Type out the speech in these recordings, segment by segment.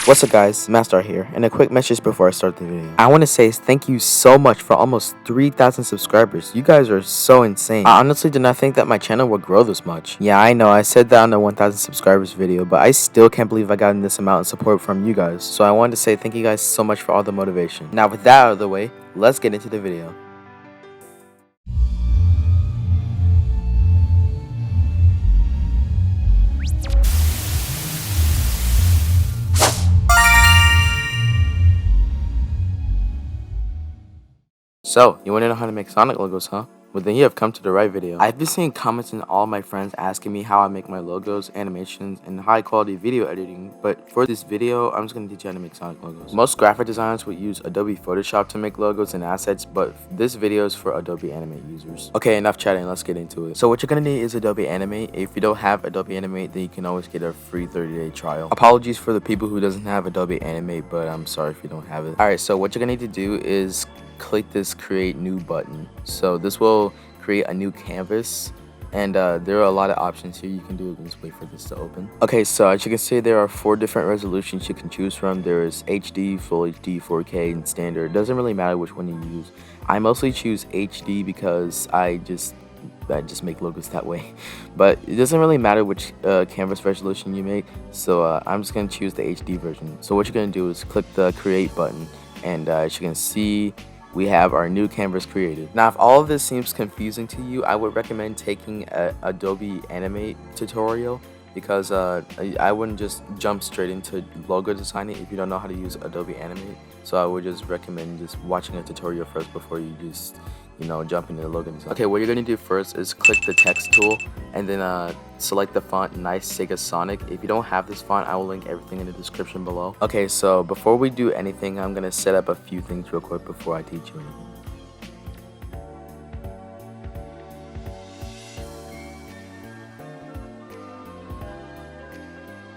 What's up guys, MasterArt here, and a quick message before I start the video. I want to say thank you so much for almost 3,000 subscribers. You guys are so insane. I honestly did not think that my channel would grow this much. Yeah, I know, I said that on the 1,000 subscribers video, but I still can't believe I got this amount of support from you guys. So I wanted to say thank you guys so much for all the motivation. Now with that out of the way, let's get into the video. So, you want to know how to make Sonic logos, huh? Well, then you have come to the right video. I've been seeing comments and all my friends asking me how I make my logos, animations, and high quality video editing, but for this video, I'm just going to teach you how to make Sonic logos. Most graphic designers would use Adobe Photoshop to make logos and assets, but this video is for Adobe Animate users. Okay, enough chatting, let's get into it. So what you're going to need is Adobe Animate. If you don't have Adobe Animate, then you can always get a free 30-day trial. Apologies for the people who doesn't have Adobe Animate, but I'm sorry if you don't have it. Alright, so what you're going to need to do is click this create new button. So this will create a new canvas, and there are a lot of options here you can do. Let's wait for this to open. Okay, so as you can see, there are 4 different resolutions you can choose from. There is HD, Full HD, 4K, and Standard. It doesn't really matter which one you use. I mostly choose HD because I just make logos that way, but it doesn't really matter which canvas resolution you make, so I'm just going to choose the HD version. So what you're going to do is click the create button, and as you can see, we have our new canvas created. Now, if all of this seems confusing to you, I would recommend taking a Adobe Animate tutorial, because I wouldn't just jump straight into logo designing if you don't know how to use Adobe Animate. So I would just recommend just watching a tutorial first before you just, jump into the logo design. Okay, what you're gonna do first is click the text tool, and then select the font NiseSegaSonic. If you don't have this font, I will link everything in the description below. Okay, so before we do anything, I'm gonna set up a few things real quick before I teach you anything.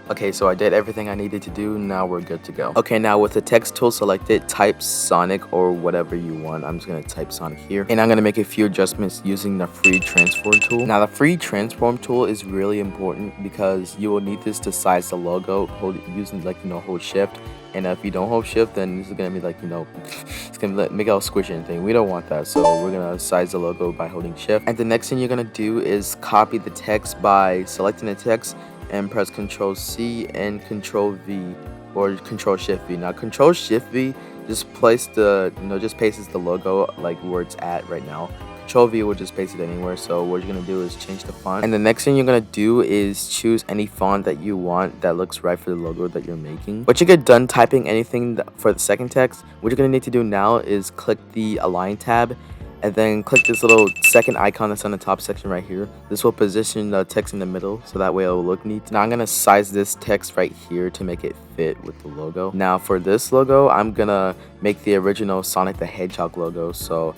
Okay, so I did everything I needed to do. Now we're good to go. Okay, now with the text tool selected, type Sonic or whatever you want. I'm just gonna type Sonic here, and I'm gonna make a few adjustments using the free transform tool. Now the free transform tool is really important because you will need this to size the logo using hold shift. And if you don't hold shift, then this is gonna be it's gonna make it all squishy and thing. We don't want that, so we're gonna size the logo by holding shift. And the next thing you're gonna do is copy the text by selecting the text and press Ctrl C and Ctrl V, or Ctrl Shift V. Now Ctrl Shift V just place just pastes the logo like where it's at right now. Ctrl V will just paste it anywhere. So what you're gonna do is change the font, and the next thing you're gonna do is choose any font that you want that looks right for the logo that you're making. Once you get done typing anything for the second text, what you're gonna need to do now is click the Align tab, and then click this little second icon that's on the top section right here. This will position the text in the middle, so that way it will look neat. Now I'm gonna size this text right here to make it fit with the logo. Now for this logo, I'm gonna make the original Sonic the Hedgehog logo. So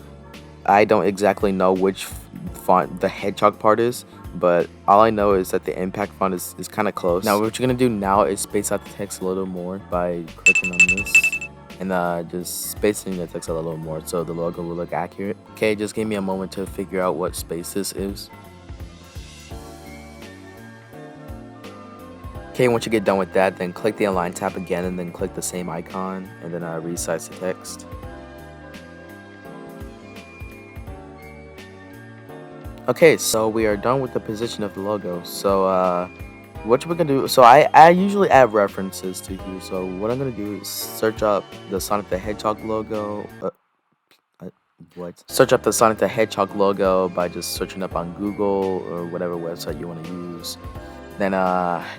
I don't exactly know which font the Hedgehog part is, but all I know is that the impact font is kind of close. Now what you're gonna do now is space out the text a little more by clicking on this, and just spacing the text a little more so the logo will look accurate. Okay, just give me a moment to figure out what space this is. Okay, once you get done with that, then click the Align tab again, and then click the same icon, and then resize the text. Okay, so we are done with the position of the logo. So what we're gonna do, so I usually add references to here. So what I'm gonna do is search up the Sonic the Hedgehog logo. Search up the Sonic the Hedgehog logo by just searching up on Google or whatever website you want to use. Then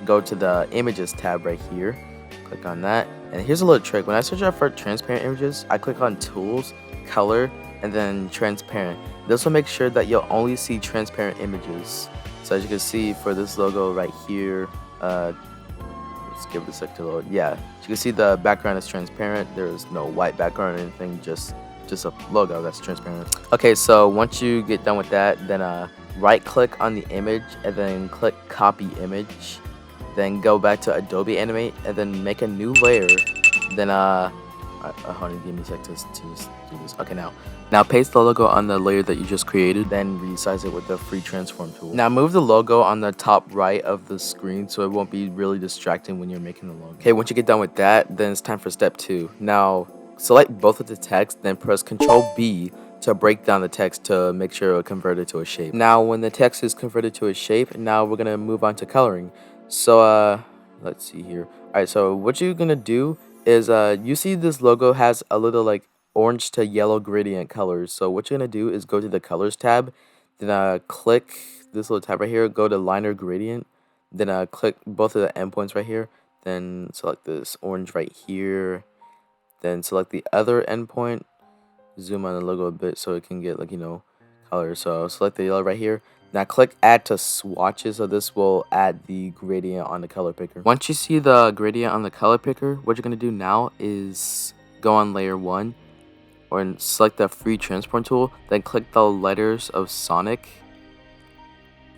go to the Images tab right here. Click on that, and here's a little trick. When I search up for transparent images, I click on Tools, Color, and then Transparent. This will make sure that you'll only see transparent images. So as you can see for this logo right here, let's give it a sec to load. Yeah, as you can see the background is transparent. There is no white background or anything, just a logo that's transparent. Okay, so once you get done with that, then right click on the image and then click copy image. Then go back to Adobe Animate and then make a new layer. Then give me a sec to just do this. Okay, now paste the logo on the layer that you just created, then resize it with the free transform tool. Now move the logo on the top right of the screen so it won't be really distracting when you're making the logo. Okay, once you get done with that, then it's time for step 2. Now select both of the text, then press Ctrl B to break down the text to make sure it'll convert it to a shape. Now when the text is converted to a shape, now we're gonna move on to coloring. So let's see here. Alright, so what you're gonna do is you see this logo has a little like orange to yellow gradient colors. So what you're gonna do is go to the colors tab, then click this little tab right here, go to liner gradient, then click both of the endpoints right here, then select this orange right here, then select the other endpoint, zoom on the logo a bit so it can get like, you know, color. So select the yellow right here. Now click add to swatches, so this will add the gradient on the color picker. Once you see the gradient on the color picker, what you're gonna do now is go on layer 1 or select the free transform tool, then click the letters of Sonic.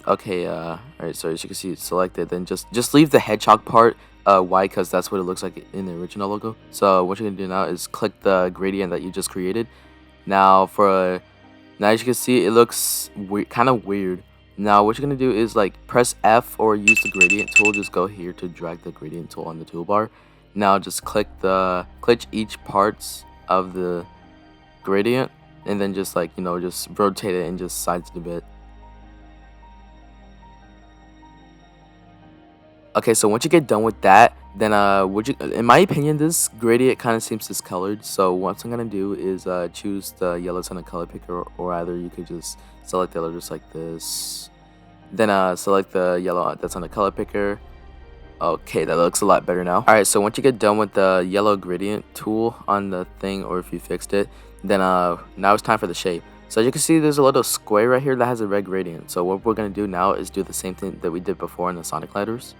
Okay, alright, so as you can see it's selected, then just leave the hedgehog part white because that's what it looks like in the original logo. So what you're gonna do now is click the gradient that you just created. Now now as you can see, it looks kind of weird. Now what you're gonna do is like press F or use the gradient tool. Just go here to drag the gradient tool on the toolbar. Now just click each parts of the gradient and then just like, you know, just rotate it and just size it a bit. Okay, so once you get done with that, then in my opinion, this gradient kind of seems discolored. So what I'm gonna do is choose the yellows on the color picker, or either you could just select the yellow just like this. Then select the yellow that's on the color picker. Okay, that looks a lot better now. Alright, so once you get done with the yellow gradient tool on the thing, or if you fixed it, then now it's time for the shape. So as you can see, there's a little square right here that has a red gradient. So what we're gonna do now is do the same thing that we did before in the Sonic letters.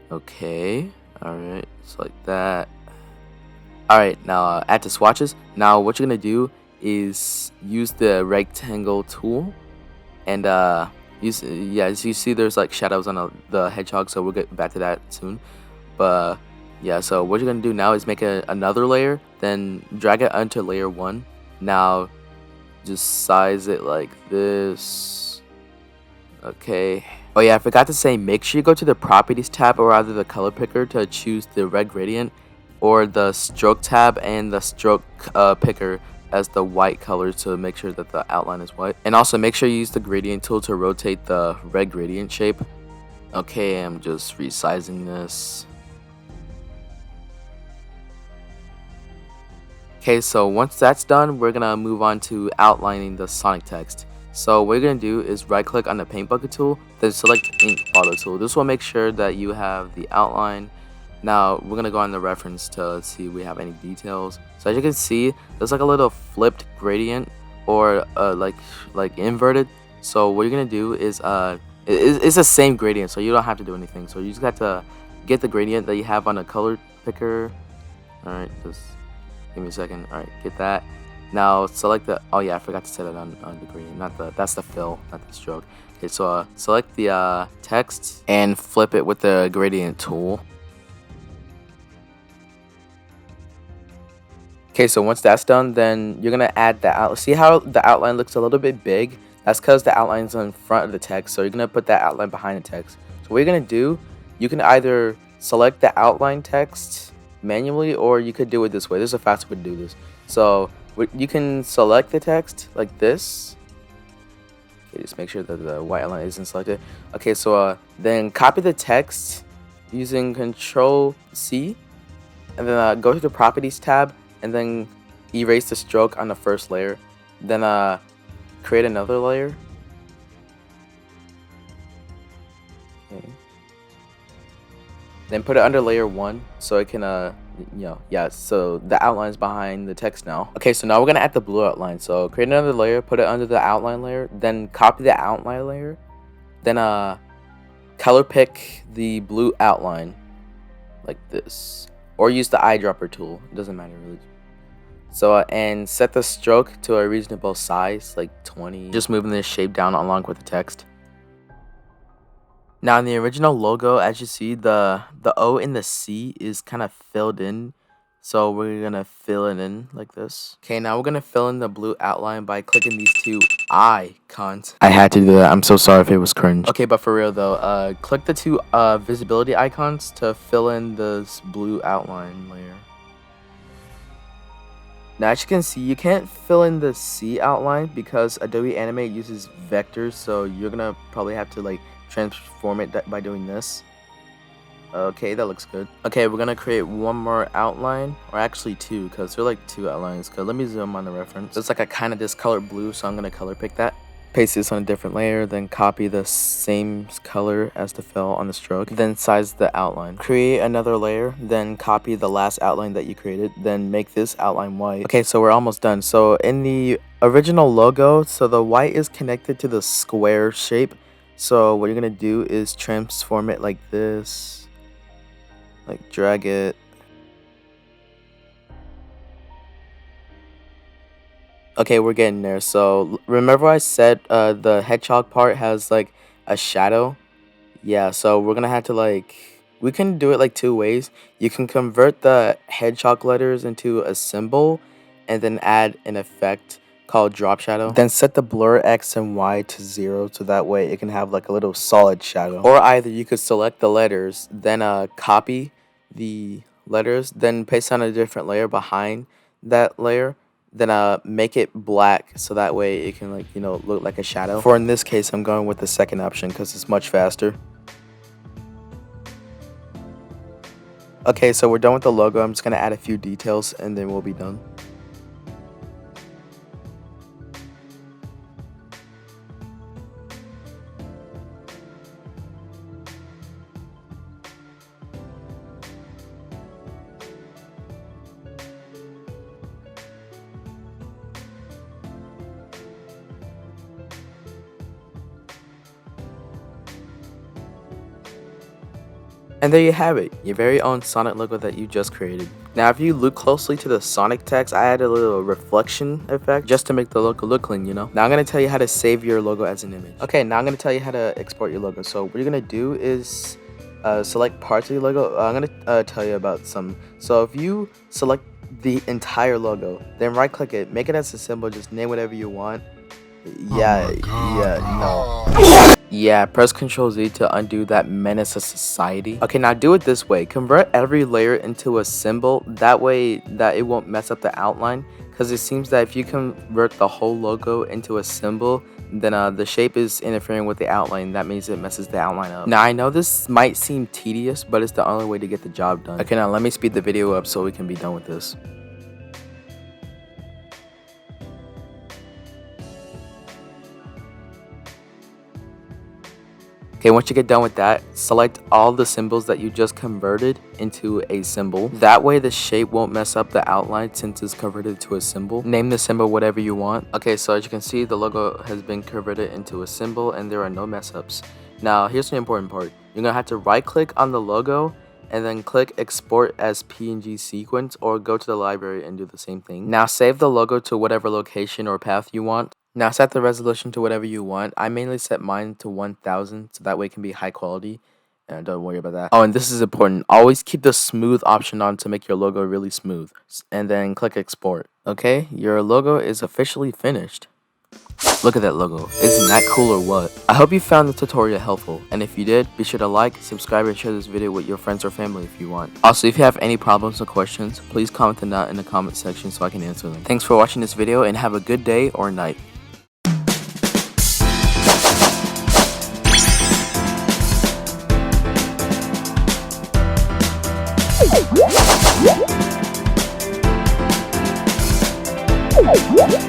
Okay, alright, so like that. Alright, now add to swatches. Now what you're gonna do is use the rectangle tool and as you see there's like shadows on the hedgehog, so we'll get back to that soon. But yeah, so what you're gonna do now is make another layer, then drag it onto layer 1. Now just size it like this. Okay. Oh yeah, I forgot to say, make sure you go to the properties tab or either the color picker to choose the red gradient, or the stroke tab and the stroke picker as the white color to make sure that the outline is white. And also make sure you use the gradient tool to rotate the red gradient shape. Okay, I'm just resizing this. Okay, so once that's done, we're gonna move on to outlining the Sonic text. So what you're going to do is right click on the paint bucket tool, then select ink auto tool. This will make sure that you have the outline. Now we're going to go on the reference to see if we have any details. So as you can see, there's like a little flipped gradient, or like inverted. So what you're going to do is it's the same gradient, so you don't have to do anything. So you just got to get the gradient that you have on the color picker. Alright, just give me a second. Alright, get that. Now select the, oh yeah, I forgot to set it on the gradient, that's the fill, not the stroke. Okay, so select the text and flip it with the gradient tool. Okay, so once that's done, then you're gonna add the outline. See how the outline looks a little bit big? That's because the outline's in front of the text, so you're gonna put that outline behind the text. So what you're gonna do, you can either select the outline text manually, or you could do it this way. There's a faster way to do this. So you can select the text like this. Okay, just make sure that the white outline isn't selected. Okay, so then copy the text using Control C, and then go to the Properties tab, and then erase the stroke on the first layer. Then create another layer. Okay. Then put it under layer 1 so it can so the outline's behind the text now. Okay, so now we're gonna add the blue outline. So create another layer, put it under the outline layer, then copy the outline layer, then color pick the blue outline like this, or use the eyedropper tool, it doesn't matter really. So and set the stroke to a reasonable size, like 20, just moving the shape down along with the text. Now in the original logo, as you see, the O and the C is kind of filled in, So we're gonna fill it in like this. Okay, now we're gonna fill in the blue outline by clicking these two icons. I had to do that. I'm so sorry if it was cringe. Okay, but for real though, click the two visibility icons to fill in this blue outline layer. Now, as you can see, you can't fill in the C outline because Adobe Animate uses vectors, so you're gonna probably have to like transform it by doing this. Okay, that looks good. Okay, we're gonna create one more outline, or actually two, because there are like two outlines. Cause let me zoom on the reference. It's like a kind of discolored blue, so I'm gonna color pick that. Paste this on a different layer, then copy the same color as the fill on the stroke, then size the outline. Create another layer, then copy the last outline that you created, then make this outline white. Okay, so we're almost done. So in the original logo, so the white is connected to the square shape. So what you're gonna do is transform it like this, like drag it. Okay, we're getting there. So remember I said the hedgehog part has like a shadow? Yeah, so we're gonna have to like, we can do it like two ways. You can convert the hedgehog letters into a symbol and then add an effect called drop shadow. Then set the blur X and Y to 0 so that way it can have like a little solid shadow. Or either you could select the letters, then copy the letters, then paste on a different layer behind that layer, then make it black so that way it can, like, you know, look like a shadow. For in this case, I'm going with the second option because it's much faster. Okay, so we're done with the logo. I'm just gonna add a few details and then we'll be done. And there you have it, your very own Sonic logo that you just created. Now if you look closely to the Sonic text, I added a little reflection effect just to make the logo look clean, you know? Now I'm going to tell you how to save your logo as an image. Okay, now I'm going to tell you how to export your logo. So what you're going to do is select parts of your logo. I'm going to tell you about some. So if you select the entire logo, then right click it, make it as a symbol, just name whatever you want. Yeah, press Ctrl Z to undo that menace of society. Okay, now do it this way. Convert every layer into a symbol. That way that it won't mess up the outline. Because it seems that if you convert the whole logo into a symbol, then the shape is interfering with the outline. That means it messes the outline up. Now I know this might seem tedious, but it's the only way to get the job done. Okay, now let me speed the video up so we can be done with this. Okay, once you get done with that, select all the symbols that you just converted into a symbol. That way the shape won't mess up the outline since it's converted to a symbol. Name the symbol whatever you want. Okay, so as you can see, the logo has been converted into a symbol and there are no mess ups. Now, here's the important part. You're gonna have to right click on the logo and then click export as PNG sequence or go to the library and do the same thing. Now save the logo to whatever location or path you want. Now set the resolution to whatever you want. I mainly set mine to 1000 so that way it can be high quality. And don't worry about that. Oh, and this is important. Always keep the smooth option on to make your logo really smooth. And then click export. Okay, your logo is officially finished. Look at that logo. Isn't that cool or what? I hope you found the tutorial helpful. And if you did, be sure to like, subscribe, and share this video with your friends or family if you want. Also, if you have any problems or questions, please comment them down in the comment section so I can answer them. Thanks for watching this video and have a good day or night. Yeah.